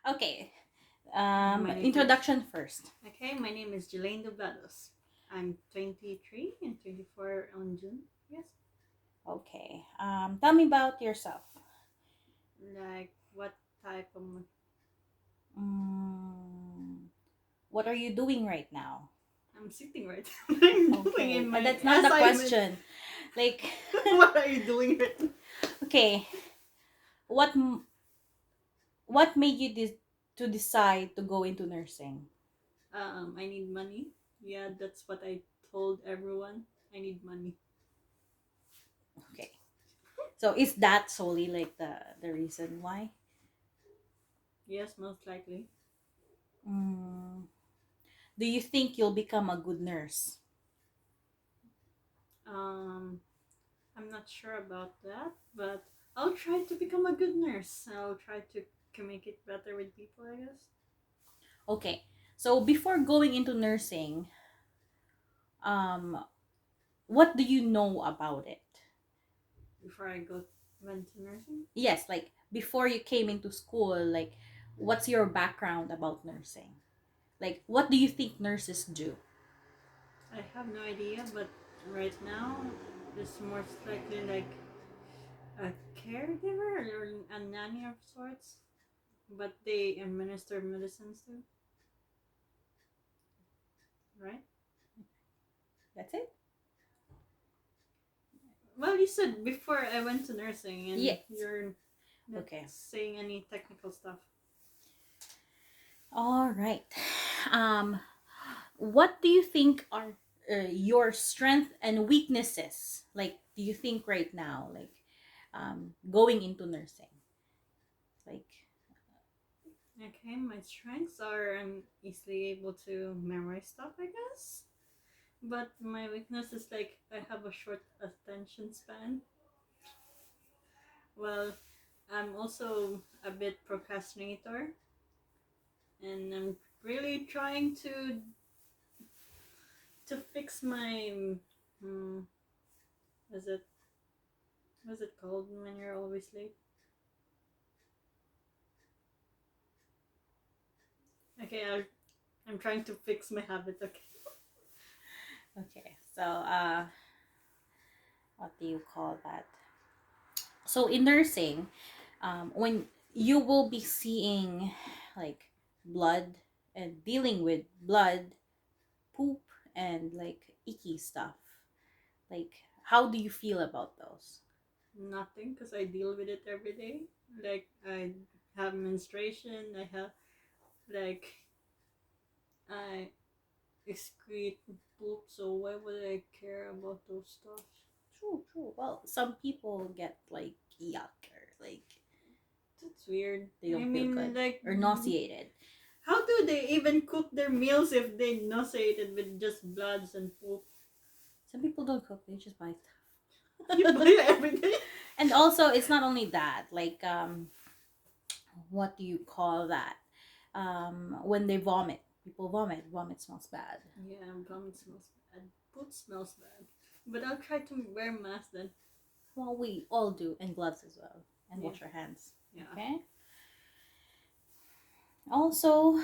Okay. My name is Introduction first. Okay. My name is Jelaine Doblados. I'm 23 and 24 on June. Yes. Okay. Tell me about yourself. Like what type of? Mm, what are you doing right now? I'm sitting right. What I'm doing Okay, in my that's not the assignment. question. Like, What are you doing right now? okay, what what made you to decide to go into nursing? I need money. Yeah, that's what I told everyone. I need money. Okay, so is that solely like the reason why? Yes, most likely. Mm, do you think you'll become a good nurse? Um, I'm not sure about that, but I'll try to become a good nurse. I'll try to make it better with people, I guess. Okay, so before going into nursing, um, what do you know about it? Before I went to nursing. Yes, like before you came into school, like what's your background about nursing? Like what do you think nurses do? I have no idea, but right now it's most likely like a caregiver or a nanny of sorts. But they administer medicines too, right? That's it? Well, you said before I went to nursing, and Yes. you're not Okay. saying any technical stuff. All right. Um, what do you think are your strength and weaknesses? Like, do you think right now, like, going into nursing, like, Okay, my strengths are I'm easily able to memorize stuff, I guess. But my weakness is like I have a short attention span. Well, I'm also a bit procrastinator, and I'm really trying to fix my hmm, is it what's it called when you're always late? Okay, I'm trying to fix my habit. Okay. okay, so what do you call that? So in nursing, when you will be seeing like blood and dealing with blood, poop, and like icky stuff, like how do you feel about those? Nothing, because I deal with it every day. Like I have menstruation. I have like I excrete poop. So why would I care about those stuff? True, true. Well, some people get like yuck or like That's weird. they I don't feel mean, good like, or nauseated. how do they even cook their meals if they nauseated with just bloods and poop? Some people don't cook; they just buy You stuff. buy it every day. And also, it's not only that. Like, what do you call that? When they vomit, people vomit. Vomit smells bad. Yeah, vomit smells bad. Poop smells bad. But I'll try to wear mask then. Well, we all do, and gloves as well, and Yeah, wash our hands. yeah. Okay. Also,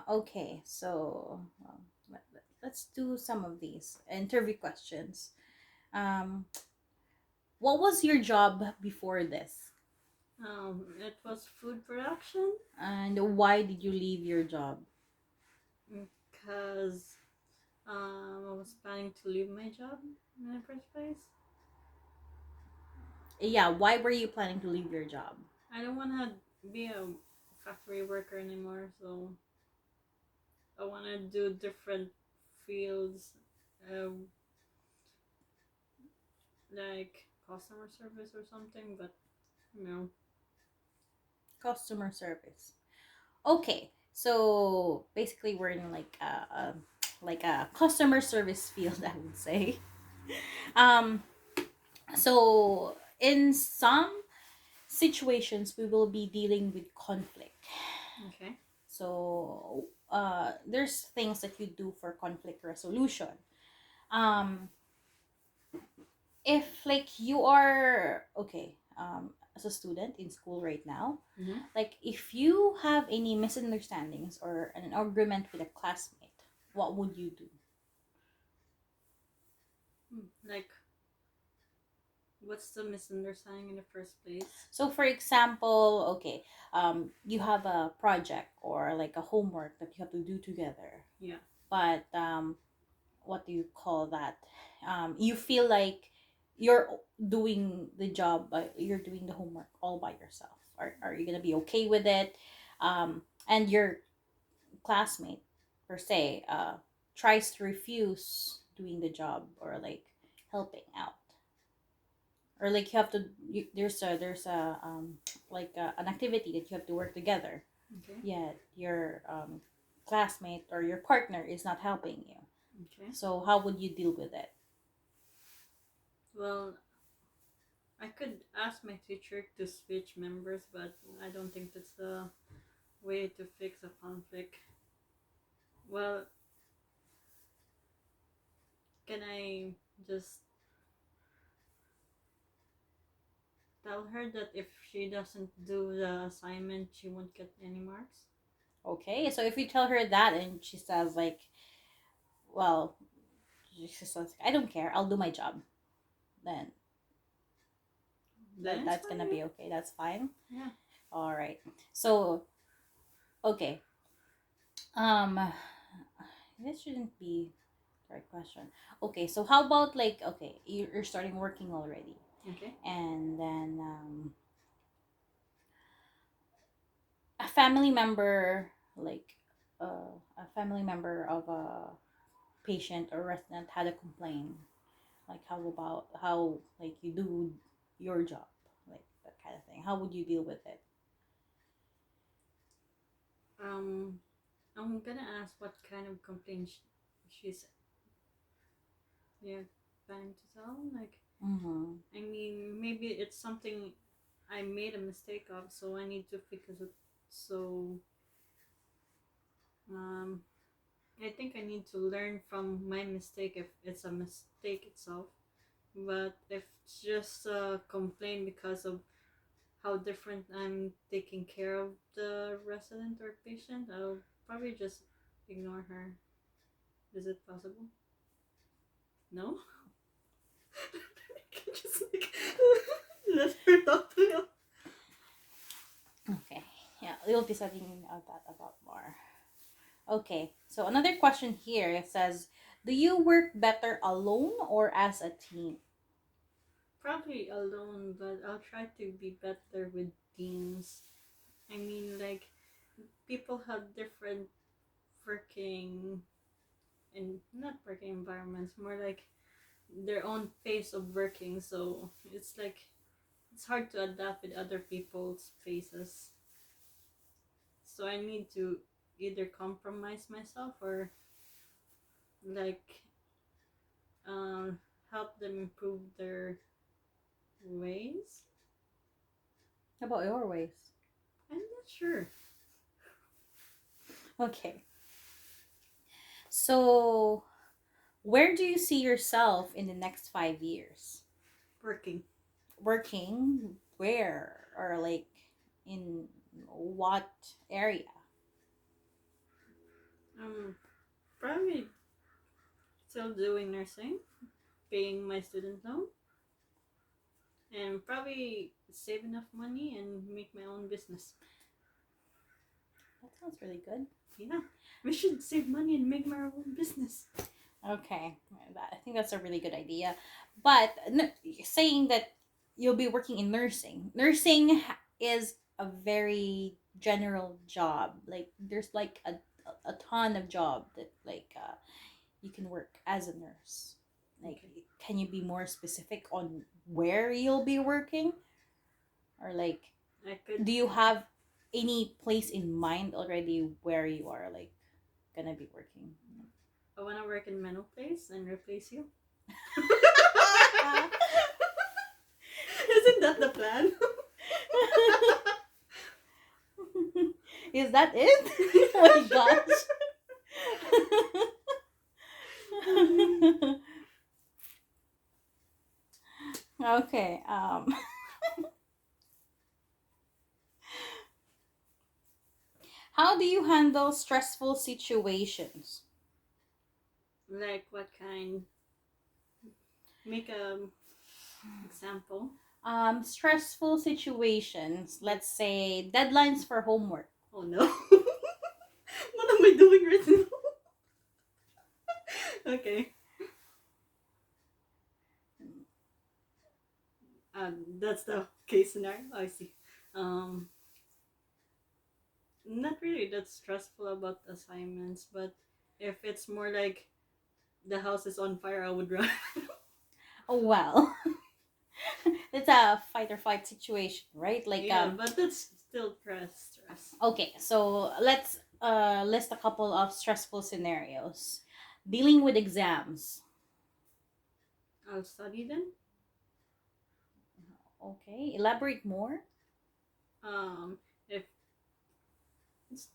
okay, so let's do some of these interview questions. Um, what was your job before this, It was food production and why did you leave your job? because I was planning to leave my job in the first place. Yeah, why were you planning to leave your job? I don't want to be a factory worker anymore, so I want to do different fields, um, like customer service or something. But you know, Customer service. Okay, so basically we're in like a customer service field, I would say. Um, so in some situations we will be dealing with conflict. okay. So there's things that you do for conflict resolution. Um, if like you are okay, as a student in school right now, Mm-hmm. like if you have any misunderstandings or an argument with a classmate, what would you do? Like, what's the misunderstanding in the first place? So for example, okay, you have a project or like a homework that you have to do together, Yeah. but what do you call that? You feel like you're doing the job, you're doing the homework all by yourself. Are you gonna be okay with it? And your classmate per se tries to refuse doing the job or like helping out, or like you have to there's a like an activity that you have to work together, Okay. yet your classmate or your partner is not helping you. Okay. So how would you deal with it? Well, I could ask my teacher to switch members, but I don't think that's the way to fix a conflict. Well, can I just tell her that if she doesn't do the assignment, she won't get any marks? Okay, so if you tell her that and she says like, well, she says I don't care, I'll do my job, then Then it's that's fine. gonna be okay, that's fine. Yeah. All right, so okay, um this shouldn't be the right question. Okay, so how about like, okay, you're starting working already, Okay. and then a family member, like a family member of a patient or resident had a complaint, like how about how like you do your job, like that kind of thing, how would you deal with it? Um, I'm gonna ask what kind of complaint she's, yeah, planning to tell. Like, Mm-hmm. I mean, maybe it's something I made a mistake of, so I need to fix it. So, um, I think I need to learn from my mistake if it's a mistake itself. But if it's just a complaint because of how different I'm taking care of the resident or patient, I'll probably just ignore her. Is it possible? No? I can just like let her talk to me. Okay, yeah, we'll be studying that about more. Okay, so another question here, it says, do you work better alone or as a team? Probably alone, but I'll try to be better with teams. I mean, like, people have different working and not working environments, more like their own pace of working. So it's like it's hard to adapt with other people's paces. So I need to either compromise myself or like um, help them improve their ways. How about your ways? I'm not sure. Okay, so where do you see yourself in the next 5 years? Working. Working where, or like in what area? Um, Probably still doing nursing, paying my student loan, and probably save enough money and make my own business. That sounds really good. Yeah, we should save money and make my own business. Okay, I think that's a really good idea. But saying that you'll be working in nursing, is a very general job. Like there's like a ton of job that like you can work as a nurse. Like, Okay. can you be more specific on where you'll be working, or like, I could. do you have any place in mind already where you are like gonna be working? I want to work in mental place and replace you. Isn't that the plan? Is that it? Oh my gosh. Okay. How do you handle stressful situations? Like what kind? Make a example. Stressful situations. Let's say deadlines for homework. Oh no. What am I doing right now? Okay. That's the case scenario. I see. Um, Not really that stressful about assignments, but if it's more like the house is on fire, I would run. Oh well, it's a fight or flight situation, right? Like Yeah, but that's still stress. okay, so let's list a couple of stressful scenarios. Dealing with exams. I'll study then. Okay, elaborate more. If it's,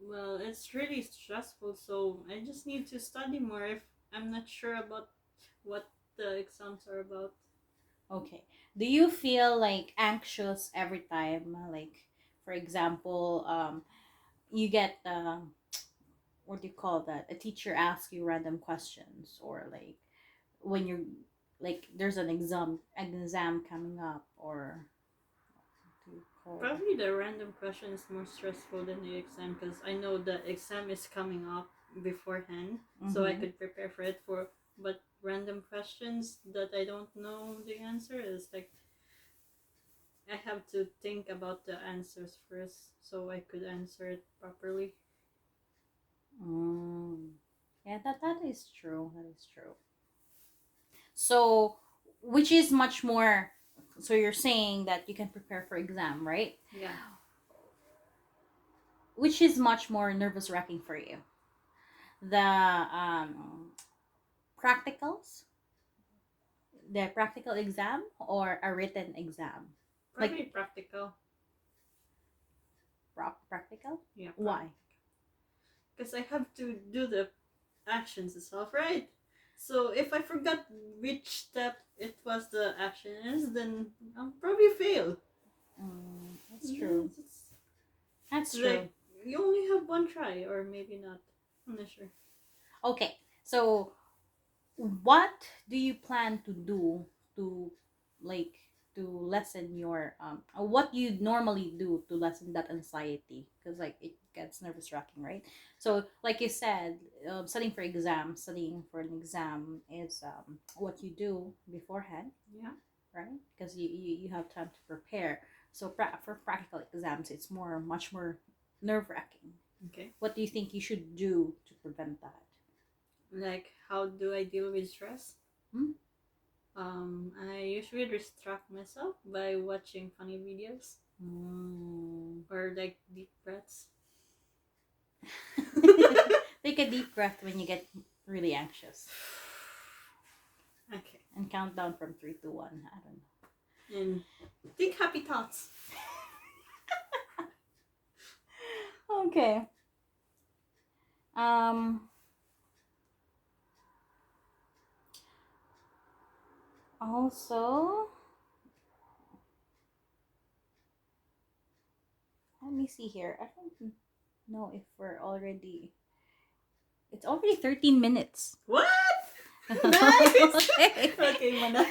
well, it's really stressful, so I just need to study more if I'm not sure about what the exams are about. Okay. Do you feel like anxious every time? Like, for example, you get what do you call that? A teacher asks you random questions, or like when you're like there's an exam coming up, or what do you call that? Probably the random question is more stressful than the exam because I know the exam is coming up beforehand, so I Mm-hmm. could prepare for it. But random questions that I don't know the answer is like I have to think about the answers first so I could answer it properly. Mm. Yeah, that is true. That is true. So, which is much more. So you're saying that you can prepare for exam, right? Yeah, Which is much more nervous wracking for you? The practicals, the practical exam, or a written exam? probably Like practical. practical? Yeah, Why? because I have to do the actions itself, right? So if I forgot which step it was the action is, then I'll probably fail. That's true. That's It's true. like you only have one try, or maybe not. I'm not sure. Okay, so what do you plan to do to like to lessen your what you normally do to lessen that anxiety, because like it gets nervous wracking, right? So like you said, studying for an exam is what you do beforehand, Yeah. right? Because you have time to prepare. So for practical exams it's much more nerve wracking. Okay. What do you think you should do to prevent that? Like, how do I deal with stress? Hmm? I usually distract myself by watching funny videos Mm. or like deep breaths. Take a deep breath when you get really anxious Okay. and count down from 3 to 1. I don't know. And think happy thoughts. Okay. Um. Also, let me see here. I don't know if we're already. It's already 13 minutes. What? Nice. Okay. Okay, Manay.